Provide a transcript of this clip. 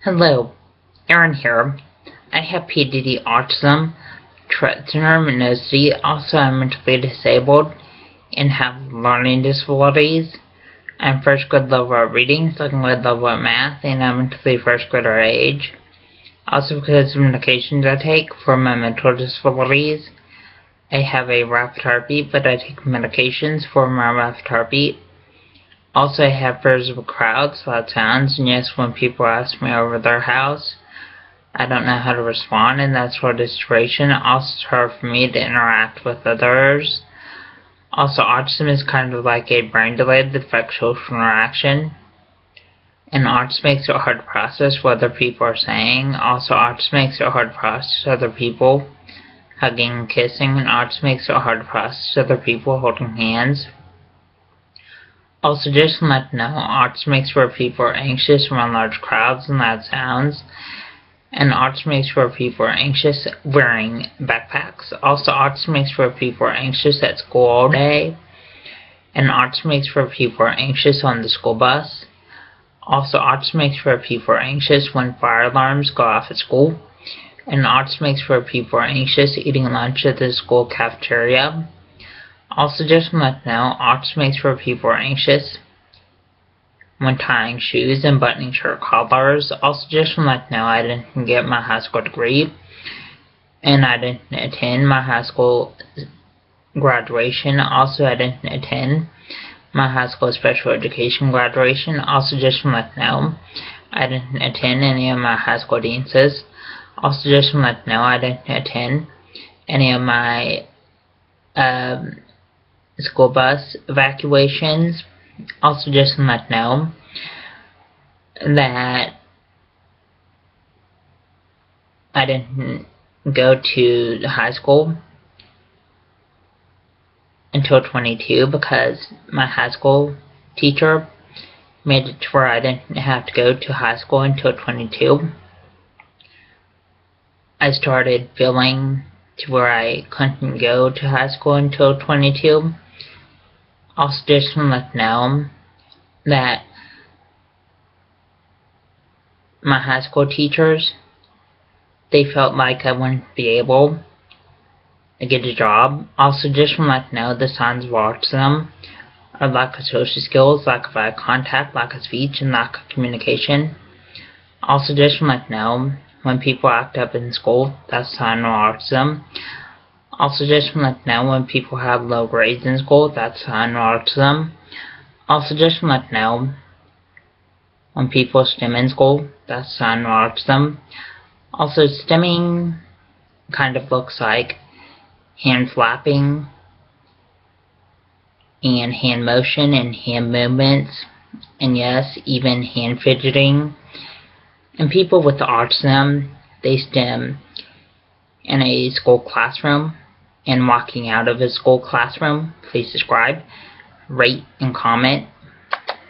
Hello, Aaron here. I have PDD autism, trichomoniasis, also I'm mentally disabled, and have learning disabilities. I'm first grade level at reading, second grade level at math, and I'm mentally first grader age. Also because of medications I take for my mental disabilities, I have a rapid heartbeat, but I take medications for my rapid heartbeat. Also, I have fears of crowds, loud sounds, and yes, when people ask me over their house, I don't know how to respond in that sort of situation. Also, it's hard for me to interact with others. Also, autism is kind of like a brain delay that affects social interaction. And autism makes it hard to process what other people are saying. Also, autism makes it hard to process other people hugging and kissing, and autism makes it hard to process other people holding hands. Also, just to let you know, autism makes where people are anxious around large crowds and loud sounds, and autism makes where people are anxious wearing backpacks. Also, autism makes where people are anxious at school all day, and autism makes where people are anxious on the school bus. Also, autism makes where people are anxious when fire alarms go off at school, and autism makes where people are anxious eating lunch at the school cafeteria. Also, just to let you know, autism makes where people are anxious when tying shoes and buttoning shirt collars. Also, just to let you know, I didn't get my high school degree, and I didn't attend my high school graduation. Also, I didn't attend my high school special education graduation. Also, just to let you know, I didn't attend any of my high school dances. Also, just to let you know, I didn't attend any of my school bus evacuations. Also, just to let you know that I didn't go to high school until 22 because my high school teacher made it to where I didn't have to go to high school until 22. I started feeling to where I couldn't go to high school until 22. Also, just to let you know that my high school teachers, they felt like I wouldn't be able to get a job. Also, just to let you know, the signs of autism are lack of social skills, lack of eye contact, lack of speech, and lack of communication. Also, just to let you know, when people act up in school, that's a sign of autism. Also, just to let you know, when people have low grades in school, that's a sign of autism. Also, just to let you know, when people stim in school, that's a sign of autism. Also, stimming kind of looks like hand flapping and hand motion and hand movements, and yes, even hand fidgeting. And people with autism, they stim in a school classroom and walking out of a school classroom. Please subscribe, rate, and comment.